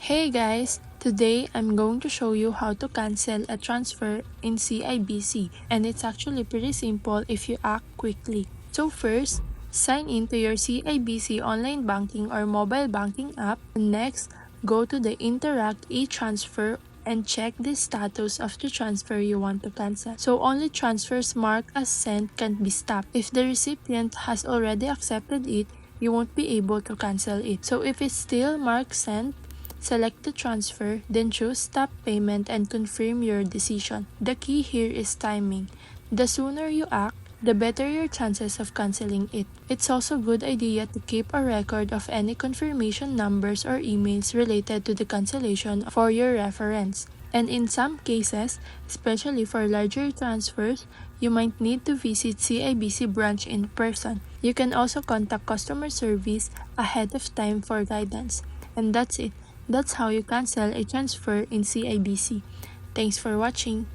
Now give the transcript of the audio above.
Hey guys! Today, I'm going to show you how to cancel a transfer in CIBC, and it's actually pretty simple if you act quickly. So first, sign in to your CIBC online banking or mobile banking app. Next, go to the Interac e-transfer and check the status of the transfer you want to cancel. So only transfers marked as sent can be stopped. If the recipient has already accepted it, you won't be able to cancel it. So if it's still marked sent, select the transfer, then choose Stop Payment and confirm your decision. The key here is timing. The sooner you act, the better your chances of canceling it. It's also a good idea to keep a record of any confirmation numbers or emails related to the cancellation for your reference. And in some cases, especially for larger transfers, you might need to visit CIBC branch in person. You can also contact customer service ahead of time for guidance. And that's it. That's how you cancel a transfer in CIBC. Thanks for watching.